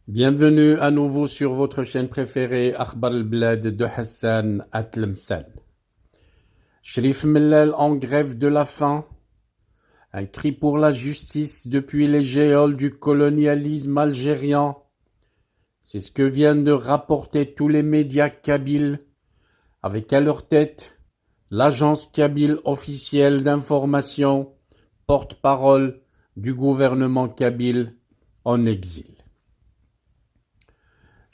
Bienvenue à nouveau sur votre chaîne préférée Akhbar al-Blad de Hassan Atlemsan. Cherif Mellal en grève de la faim. Un cri pour la justice depuis les geôles du colonialisme algérien. C'est ce que viennent de rapporter tous les médias kabyles, avec à leur tête l'agence kabyle officielle d'information, porte-parole du gouvernement kabyle en exil.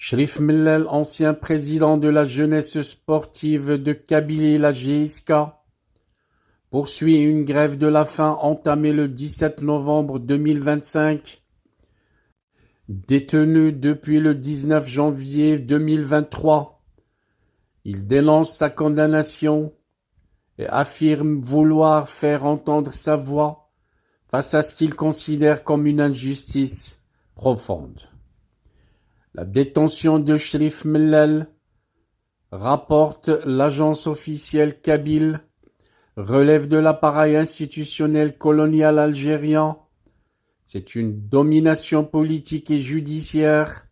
Cherif Mellal, ancien président de la jeunesse sportive de Kabylie, la GSK, poursuit une grève de la faim entamée le 17 novembre 2025. Détenu depuis le 19 janvier 2023, il dénonce sa condamnation et affirme vouloir faire entendre sa voix face à ce qu'il considère comme une injustice profonde. La détention de Cherif Mellal, rapporte l'agence officielle kabyle, relève de l'appareil institutionnel colonial algérien. C'est une domination politique et judiciaire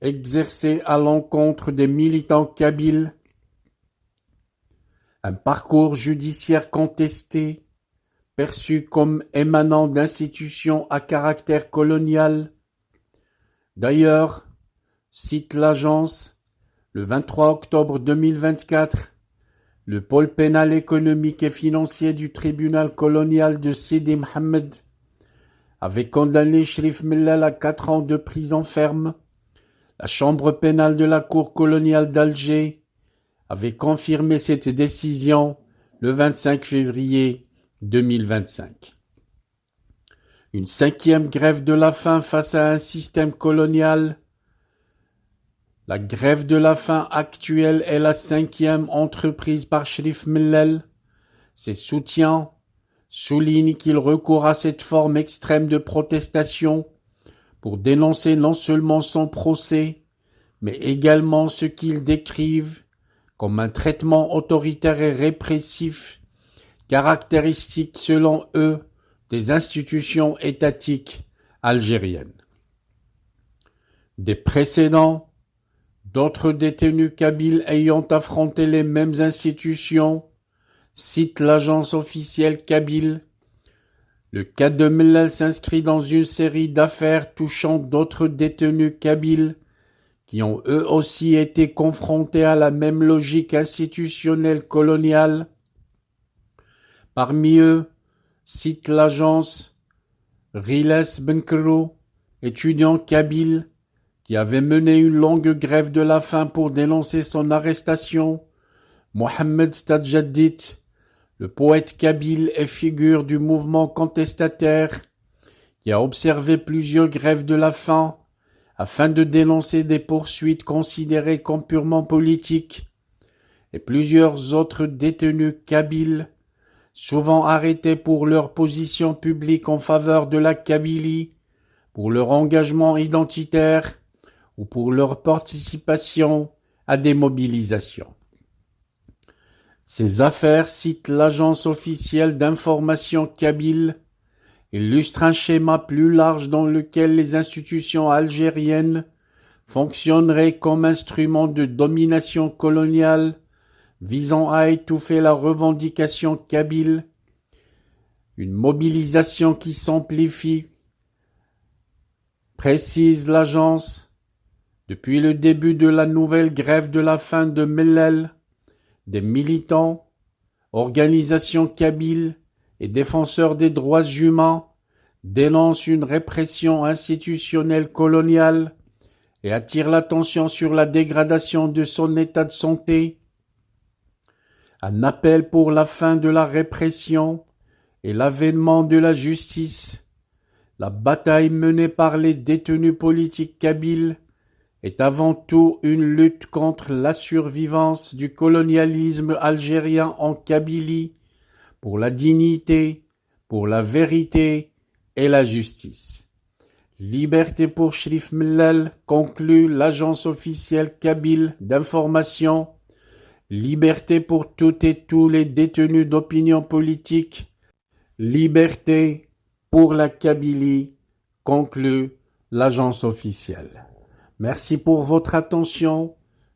exercée à l'encontre des militants kabyles. Un parcours judiciaire contesté, perçu comme émanant d'institutions à caractère colonial. D'ailleurs, cite l'agence, le 23 octobre 2024, le pôle pénal économique et financier du tribunal colonial de Sidi Mohamed avait condamné Cherif Mellal à 4 ans de prison ferme. La chambre pénale de la cour coloniale d'Alger avait confirmé cette décision le 25 février 2025. Une 5e grève de la faim face à un système colonial. La grève de la faim actuelle est la 5e entreprise par Cherif Mellal. Ses soutiens soulignent qu'il recourt à cette forme extrême de protestation pour dénoncer non seulement son procès, mais également ce qu'ils décrivent comme un traitement autoritaire et répressif, caractéristique selon eux des institutions étatiques algériennes. Des précédents d'autres détenus kabyles ayant affronté les mêmes institutions, cite l'agence officielle kabyle. Le cas de Mellal s'inscrit dans une série d'affaires touchant d'autres détenus kabyles qui ont eux aussi été confrontés à la même logique institutionnelle coloniale. Parmi eux, cite l'agence, Riles Benkrou, étudiant kabyle, qui avait mené une longue grève de la faim pour dénoncer son arrestation, Mohamed Tadjaddit, le poète kabyle et figure du mouvement contestataire, qui a observé plusieurs grèves de la faim afin de dénoncer des poursuites considérées comme purement politiques, et plusieurs autres détenus kabyles, souvent arrêtés pour leur position publique en faveur de la Kabylie, pour leur engagement identitaire, ou pour leur participation à des mobilisations. Ces affaires, cite l'agence officielle d'information kabyle, illustrent un schéma plus large dans lequel les institutions algériennes fonctionneraient comme instruments de domination coloniale visant à étouffer la revendication kabyle, une mobilisation qui s'amplifie, précise l'agence. Depuis le début de la nouvelle grève de la faim de Mellal, des militants, organisations kabyles et défenseurs des droits humains dénoncent une répression institutionnelle coloniale et attirent l'attention sur la dégradation de son état de santé. Un appel pour la fin de la répression et l'avènement de la justice. La bataille menée par les détenus politiques kabyles est avant tout une lutte contre la survivance du colonialisme algérien en Kabylie, pour la dignité, pour la vérité et la justice. Liberté pour Cherif Mellal, conclut l'agence officielle kabyle d'information. Liberté pour toutes et tous les détenus d'opinion politique. Liberté pour la Kabylie, conclut l'agence officielle. Merci pour votre attention.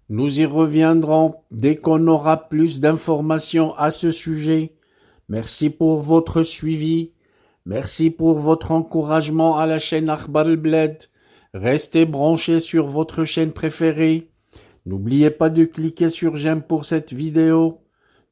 Nous y reviendrons dès qu'on aura plus d'informations à ce sujet. Merci pour votre suivi. Merci pour votre encouragement à la chaîne Akhbar al-Bled. Restez branchés sur votre chaîne préférée. N'oubliez pas de cliquer sur j'aime pour cette vidéo.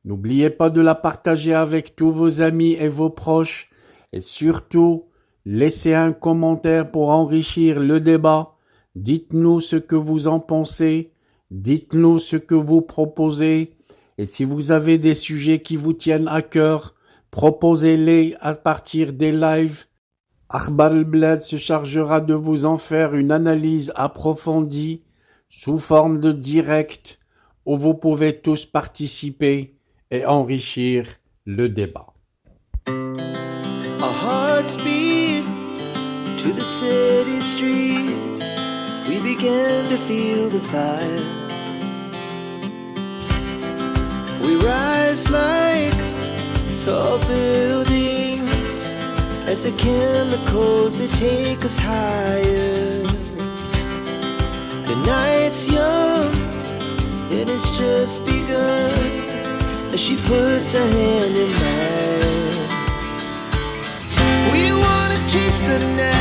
N'oubliez pas de la partager avec tous vos amis et vos proches. Et surtout, laissez un commentaire pour enrichir le débat. Dites-nous ce que vous en pensez. Dites-nous ce que vous proposez. Et si vous avez des sujets qui vous tiennent à cœur, proposez-les à partir des lives. Akhbar al-Bled se chargera de vous en faire une analyse approfondie sous forme de direct où vous pouvez tous participer et enrichir le débat. Our hearts beat to the city streets. We began to feel the fire. We rise like tall buildings as the chemicals they take us higher. The night's young and it's just begun as she puts her hand in mine. We wanna chase the night.